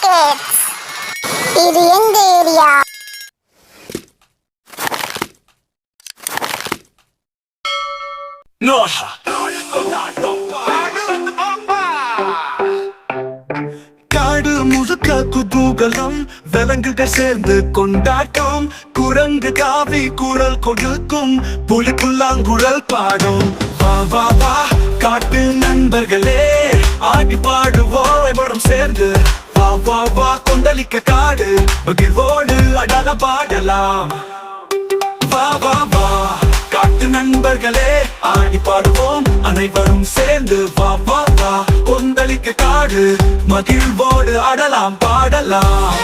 Kids. இது எங்க area? காடு முழுக்க குதூகலம், விலங்குகள் சேர்ந்து கொண்டாட்டம். குரங்கு காவி குரல் கொடுக்கும், புலி புல்லாங்குழல் பாடும். வா வா வா காட்டு நண்பர்களே, ஆடி பாடுவோம் எவரும் சேர்ந்து. வா வா வா கொந்தளிக்க காடு, மகிழ்வோடு அடல பாடலாம். வா வா வா காட்டு நண்பர்களே, ஆடி பாடுவோம் அனைவரும் சேர்ந்து. வா வா வா கொந்தளிக்க காடு, மகிழ்வோடு ஆடலாம் பாடலாம்.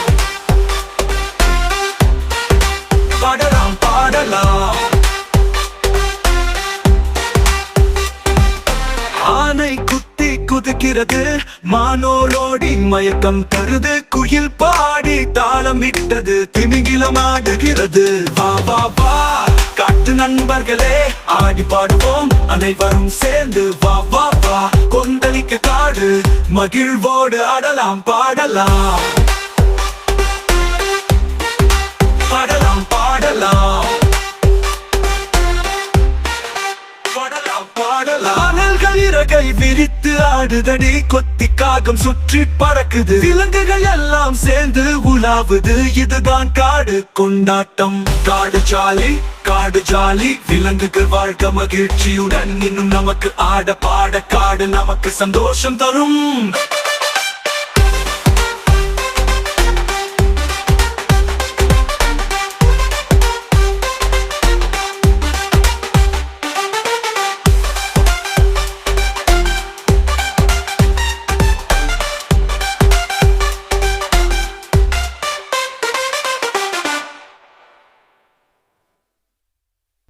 பாடலாம் பாடலாம். ஆனை குத்தி குதிக்கிறது, மானோலோடி மயக்கம் தருது. குயில் பாடி தாளமிட்டது, திமிங்கிலம் ஆடுகிறது. வா வா வா காட்டு நண்பர்களே, ஆடி பாடுவோம் அனைவரும் சேர்ந்து. வா வா வா கொந்தளிக்க காடு, மகிழ்வோடு ஆடலாம் பாடலாம். பாடலாம் பாடலாம். பாடல்கள் இறகை விரித்து ஆடுதடி, கொத்தி காகம் சுற்றி பறக்குது. விலங்குகள் எல்லாம் சேர்ந்து உலாவுது, இதுதான் காடு கொண்டாட்டம். காடு ஜாலி காடு ஜாலி, விலங்குகள் வாழ்க மகிழ்ச்சியுடன். இன்னும் நமக்கு ஆட பாட காடு நமக்கு சந்தோஷம் தரும்.